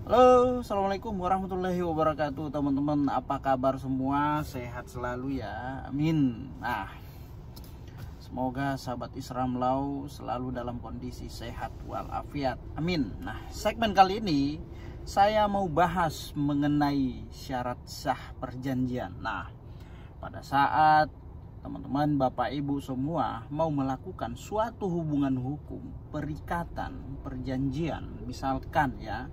Halo, assalamualaikum warahmatullahi wabarakatuh, teman-teman. Apa kabar semua? Sehat selalu ya, amin. Semoga sahabat Islam Lau selalu dalam kondisi sehat walafiat, amin. Segmen kali ini saya mau bahas mengenai syarat sah perjanjian. Pada saat teman-teman, bapak ibu semua mau melakukan suatu hubungan hukum, perikatan, perjanjian, misalkan ya,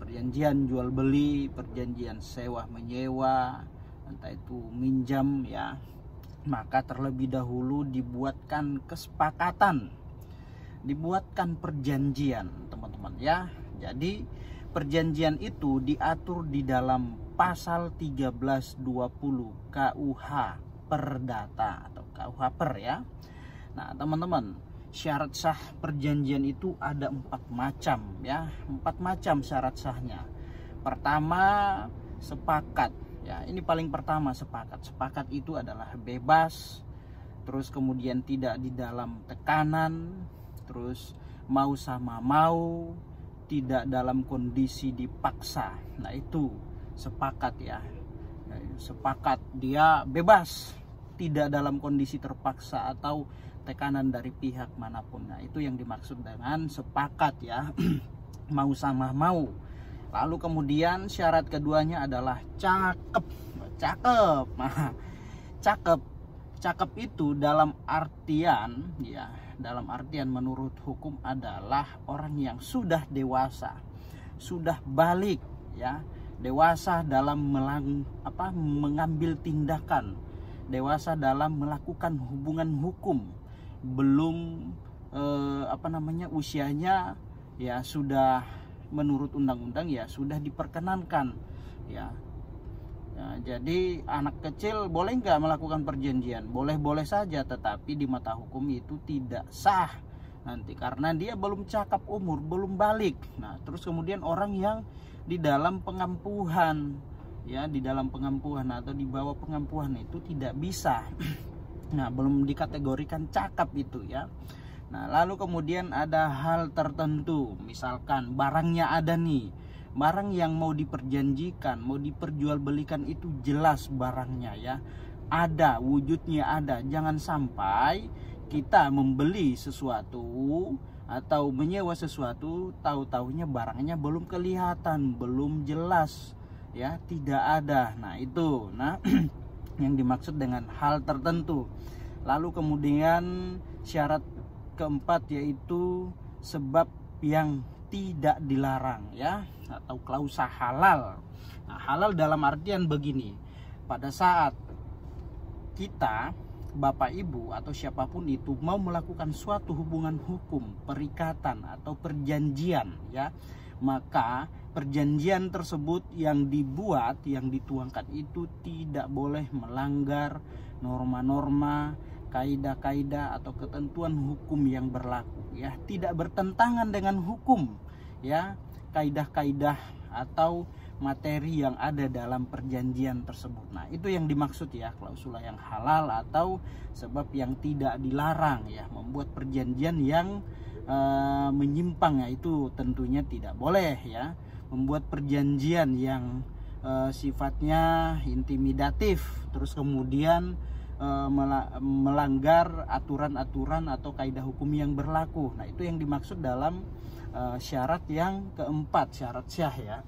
perjanjian jual beli, perjanjian sewa menyewa, entah itu minjam ya, maka terlebih dahulu dibuatkan kesepakatan, dibuatkan perjanjian, teman-teman ya. Jadi perjanjian itu diatur di dalam pasal 1320 KUH Perdata atau KUH Per ya. Nah, teman-teman, syarat sah perjanjian itu ada 4 macam ya, 4 macam syarat sahnya. Pertama, sepakat ya, ini paling pertama, sepakat itu adalah bebas, terus kemudian tidak di dalam tekanan, terus mau sama mau, tidak dalam kondisi dipaksa. Nah, itu sepakat ya. Sepakat dia bebas, tidak dalam kondisi terpaksa atau tekanan dari pihak manapun. Nah, itu yang dimaksud dengan sepakat ya. Mau sama mau. Lalu kemudian syarat keduanya adalah cakep. Cakep itu dalam artian ya, dalam artian menurut hukum adalah orang yang sudah dewasa, sudah balik ya, dewasa dalam mengambil tindakan, dewasa dalam melakukan hubungan hukum, belum usianya ya sudah menurut undang-undang ya sudah diperkenankan ya. Jadi anak kecil boleh nggak melakukan perjanjian? Boleh-boleh saja, tetapi di mata hukum itu tidak sah nanti karena dia belum cakap umur, belum balik. Nah, terus kemudian orang yang di dalam pengampuhan ya, di dalam pengampuhan atau di bawah pengampuhan itu tidak bisa. Nah, belum dikategorikan cakap itu ya. Nah, lalu kemudian ada hal tertentu, misalkan barangnya ada nih, barang yang mau diperjanjikan, mau diperjualbelikan itu jelas barangnya ya, ada, wujudnya ada. Jangan sampai kita membeli sesuatu atau menyewa sesuatu, tahu-taunya barangnya belum kelihatan, belum jelas ya, tidak ada. Nah, itu yang dimaksud dengan hal tertentu. Lalu kemudian syarat keempat yaitu sebab yang tidak dilarang ya, atau klausa halal. Nah, halal dalam artian begini, pada saat kita, bapak ibu atau siapapun itu mau melakukan suatu hubungan hukum, perikatan atau perjanjian ya, maka perjanjian tersebut yang dibuat, yang dituangkan itu tidak boleh melanggar norma-norma, kaidah-kaidah atau ketentuan hukum yang berlaku ya, tidak bertentangan dengan hukum ya, kaidah-kaidah atau materi yang ada dalam perjanjian tersebut. Nah, itu yang dimaksud ya, klausula yang halal atau sebab yang tidak dilarang ya. Membuat perjanjian yang menyimpang ya, itu tentunya tidak boleh ya. Membuat perjanjian yang sifatnya intimidatif, terus kemudian melanggar aturan-aturan atau kaidah hukum yang berlaku. Nah, itu yang dimaksud dalam syarat yang keempat, syarat sah ya.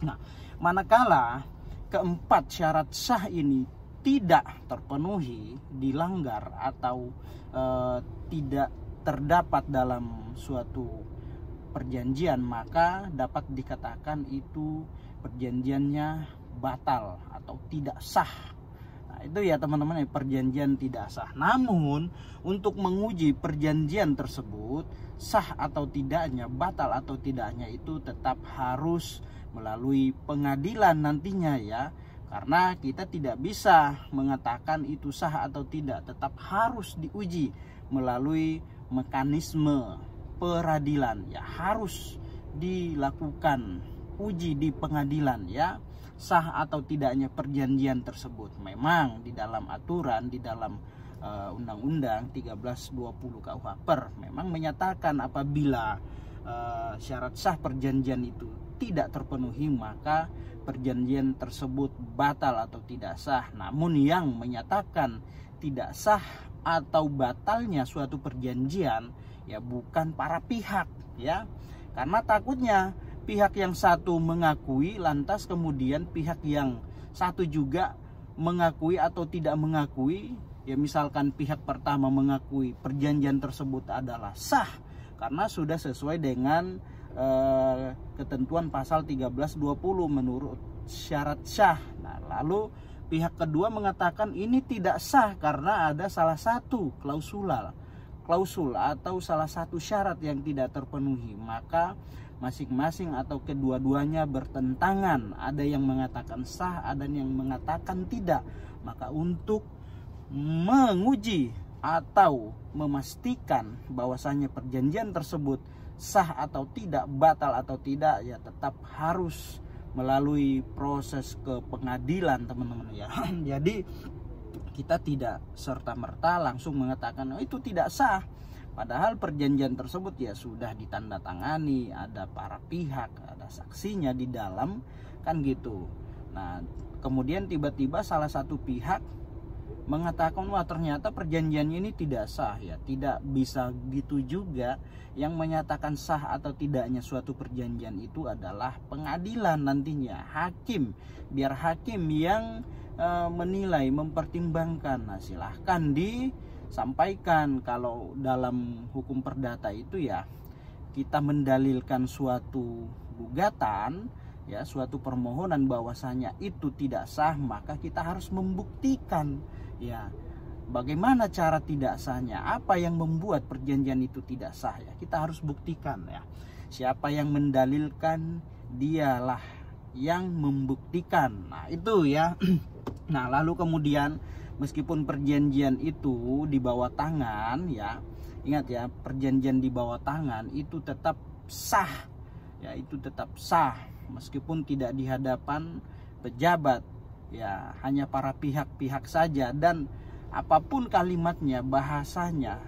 Nah, manakala keempat syarat sah ini tidak terpenuhi, dilanggar atau tidak terdapat dalam suatu perjanjian, maka dapat dikatakan itu perjanjiannya batal atau tidak sah. Nah, itu ya teman-teman, perjanjian tidak sah. Namun untuk menguji perjanjian tersebut sah atau tidaknya, batal atau tidaknya, itu tetap harus melalui pengadilan nantinya ya. Karena kita tidak bisa mengatakan itu sah atau tidak, tetap harus diuji melalui mekanisme peradilan ya, harus dilakukan uji di pengadilan ya, sah atau tidaknya perjanjian tersebut. Memang di dalam aturan, di dalam Undang-Undang 1320 KUH Per memang menyatakan apabila syarat sah perjanjian itu tidak terpenuhi, maka perjanjian tersebut batal atau tidak sah. Namun yang menyatakan tidak sah atau batalnya suatu perjanjian ya bukan para pihak ya. Karena takutnya pihak yang satu mengakui lantas kemudian pihak yang satu juga mengakui atau tidak mengakui. Ya misalkan pihak pertama mengakui perjanjian tersebut adalah sah karena sudah sesuai dengan ketentuan pasal 1320 menurut syarat sah. Nah, lalu pihak kedua mengatakan ini tidak sah karena ada salah satu klausul atau salah satu syarat yang tidak terpenuhi, maka masing-masing atau kedua-duanya bertentangan. Ada yang mengatakan sah, ada yang mengatakan tidak. Maka untuk menguji atau memastikan bahwasanya perjanjian tersebut sah atau tidak, batal atau tidak, ya tetap harus melalui proses ke pengadilan, teman-teman ya. Jadi kita tidak serta-merta langsung mengatakan oh, itu tidak sah. Padahal perjanjian tersebut ya sudah ditandatangani, ada para pihak, ada saksinya di dalam, kan gitu. Nah, kemudian tiba-tiba salah satu pihak mengatakan wah ternyata perjanjian ini tidak sah. Ya tidak bisa gitu juga. Yang menyatakan sah atau tidaknya suatu perjanjian itu adalah pengadilan nantinya, hakim. Biar hakim yang menilai, mempertimbangkan. Nah, silahkan disampaikan. Kalau dalam hukum perdata itu ya kita mendalilkan suatu gugatan, ya suatu permohonan bahwasanya itu tidak sah, maka kita harus membuktikan ya bagaimana cara tidak sahnya, apa yang membuat perjanjian itu tidak sah, ya kita harus buktikan ya. Siapa yang mendalilkan dialah yang membuktikan. Nah itu ya. Nah lalu kemudian meskipun perjanjian itu di bawah tangan ya, ingat ya, perjanjian di bawah tangan itu tetap sah ya, itu tetap sah meskipun tidak di hadapan pejabat ya, hanya para pihak-pihak saja. Dan apapun kalimatnya, bahasanya,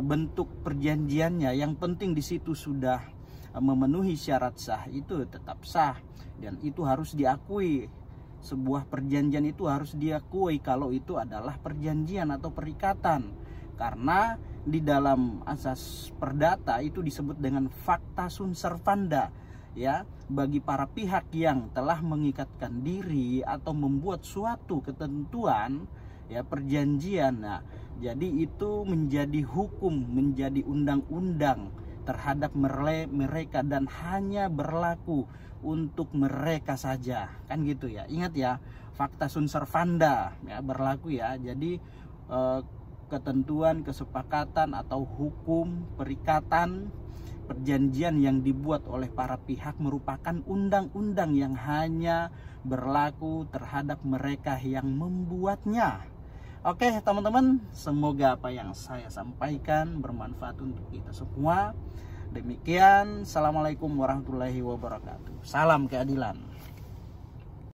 bentuk perjanjiannya, yang penting di situ sudah memenuhi syarat sah, itu tetap sah. Dan itu harus diakui. Sebuah perjanjian itu harus diakui kalau itu adalah perjanjian atau perikatan. Karena di dalam asas perdata itu disebut dengan facta sunt servanda ya, bagi para pihak yang telah mengikatkan diri atau membuat suatu ketentuan ya perjanjian. Nah, jadi itu menjadi hukum, menjadi undang-undang terhadap mereka dan hanya berlaku untuk mereka saja, kan gitu ya. Ingat ya, facta sunt servanda ya berlaku ya. Jadi ketentuan, kesepakatan atau hukum perikatan, perjanjian yang dibuat oleh para pihak merupakan undang-undang yang hanya berlaku terhadap mereka yang membuatnya. Oke teman-teman, semoga apa yang saya sampaikan bermanfaat untuk kita semua. Demikian, assalamualaikum warahmatullahi wabarakatuh. Salam keadilan.